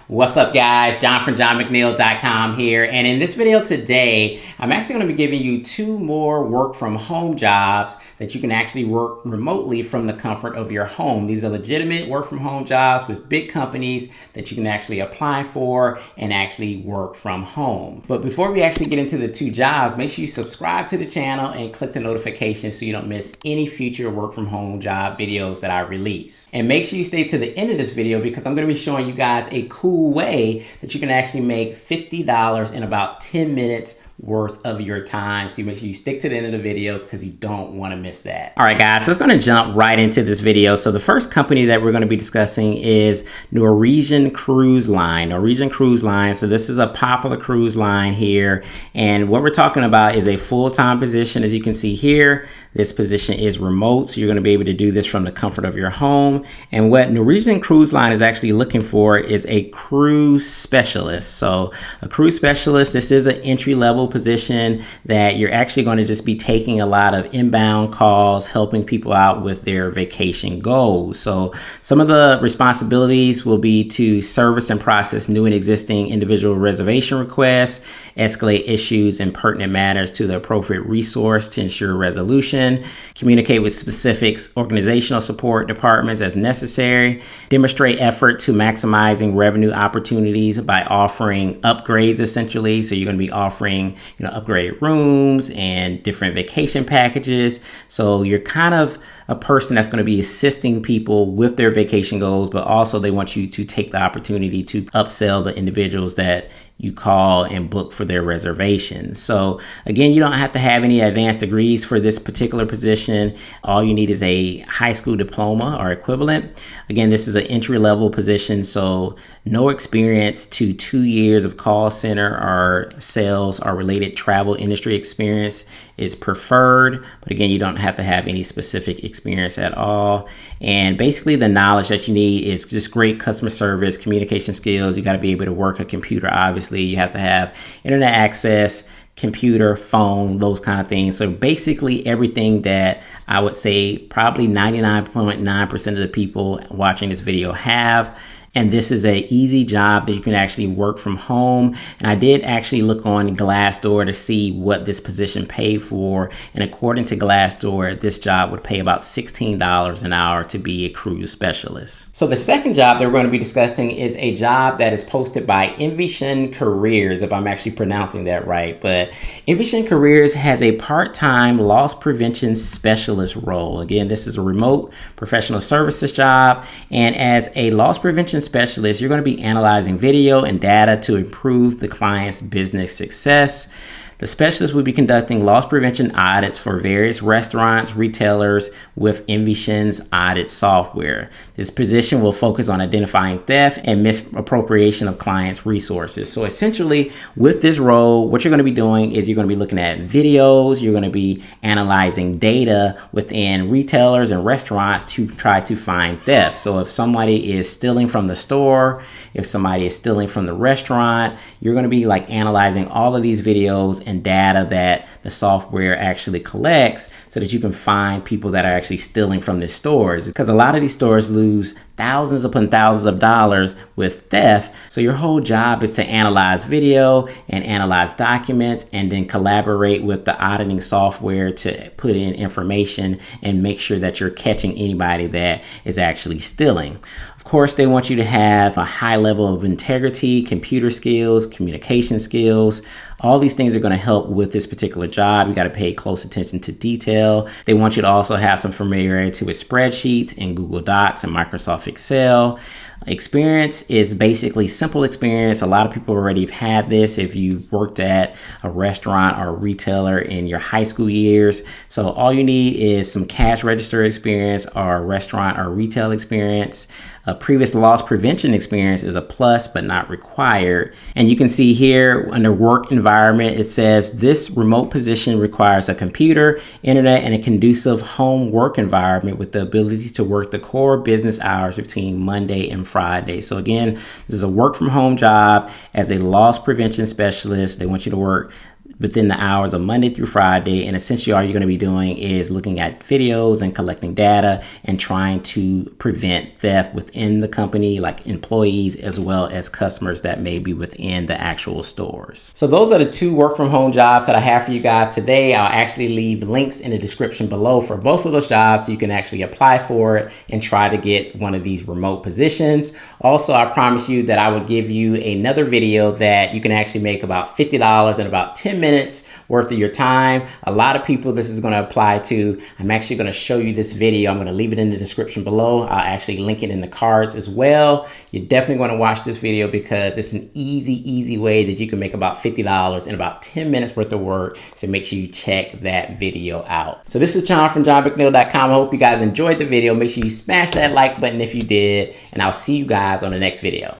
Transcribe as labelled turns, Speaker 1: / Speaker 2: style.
Speaker 1: What's up, guys? John from johnmcneil.com here. And in this video today, I'm actually going to be giving you 2 more work from home jobs that you can actually work remotely from the comfort of your home. These are legitimate work from home jobs with big companies that you can actually apply for and actually work from home. But before we actually get into the 2 jobs, make sure you subscribe to the channel and click the notifications so you don't miss any future work from home job videos that I release. And make sure you stay to the end of this video because I'm going to be showing you guys a cool way that you can actually make $50 in about 10 minutes worth of your time. So make sure you stick to the end of the video because you don't want to miss that. All right, guys, so let's going to jump right into this video. So the first company that we're going to be discussing is Norwegian Cruise Line. Norwegian Cruise Line. So this is a popular cruise line here. And what we're talking about is a full-time position. As you can see here, this position is remote. So you're going to be able to do this from the comfort of your home. And what Norwegian Cruise Line is actually looking for is a cruise specialist. So a cruise specialist, this is an entry-level position that you're actually going to just be taking a lot of inbound calls, helping people out with their vacation goals. So some of the responsibilities will be to service and process new and existing individual reservation requests, escalate issues and pertinent matters to the appropriate resource to ensure resolution, communicate with specific organizational support departments as necessary, demonstrate effort to maximizing revenue opportunities by offering upgrades essentially. So you're going to be offering upgraded rooms and different vacation packages. So you're kind of a person that's going to be assisting people with their vacation goals, but also they want you to take the opportunity to upsell the individuals that you call and book for their reservations. So again, you don't have to have any advanced degrees for this particular position. All you need is a high school diploma or equivalent. Again, this is an entry-level position, so no experience to 2 years of call center or sales or related travel industry experience is preferred. But again, you don't have to have any specific experience at all. And basically the knowledge that you need is just great customer service, communication skills. You got to be able to work a computer, obviously. You have to have internet access, computer, phone, those kind of things. So basically everything that I would say probably 99.9% of the people watching this video have. And this is an easy job that you can actually work from home. And I did actually look on Glassdoor to see what this position paid for. And according to Glassdoor, this job would pay about $16 an hour to be a cruise specialist. So the second job that we're going to be discussing is a job that is posted by Envysion Careers, if I'm actually pronouncing that right. But Envision Careers has a part-time loss prevention specialist role. Again, this is a remote professional services job. And as a loss prevention specialist, you're going to be analyzing video and data to improve the client's business success. The specialist will be conducting loss prevention audits for various restaurants, retailers with Envision's audit software. This position will focus on identifying theft and misappropriation of clients' resources. So essentially, with this role, what you're going to be doing is you're going to be looking at videos, you're going to be analyzing data within retailers and restaurants to try to find theft. So if somebody is stealing from the store, if somebody is stealing from the restaurant, you're going to be like analyzing all of these videos and data that the software actually collects so that you can find people that are actually stealing from the stores, because a lot of these stores lose thousands upon thousands of dollars with theft. So your whole job is to analyze video and analyze documents and then collaborate with the auditing software to put in information and make sure that you're catching anybody that is actually stealing. Of course, they want you to have a high level of integrity, computer skills, communication skills. All these things are going to help with this particular job. You got to pay close attention to detail. They want you to also have some familiarity with spreadsheets and Google Docs and Microsoft Excel. Experience is basically simple experience. A lot of people already have had this if you've worked at a restaurant or a retailer in your high school years. So all you need is some cash register experience or restaurant or retail experience. A previous loss prevention experience is a plus but not required. And you can see here under work environment, it says this remote position requires a computer, internet, and a conducive home work environment with the ability to work the core business hours between Monday and Friday. So again, this is a work from home job as a loss prevention specialist. They want you to work within the hours of Monday through Friday. And essentially all you're going to be doing is looking at videos and collecting data and trying to prevent theft within the company, like employees as well as customers that may be within the actual stores. So those are the 2 work from home jobs that I have for you guys today. I'll actually leave links in the description below for both of those jobs so you can actually apply for it and try to get one of these remote positions. Also, I promise you that I would give you another video that you can actually make about $50 in about 10 minutes worth of your time. A lot of people this is going to apply to. I'm actually going to show you this video. I'm going to leave it in the description below. I'll actually link it in the cards as well. You're definitely going to watch this video because it's an easy way that you can make about $50 in about 10 minutes worth of work. So make sure you check that video out. So this is John from JohnMcNeil.com. I hope you guys enjoyed the video. Make sure you smash that like button if you did, and I'll see you guys on the next video.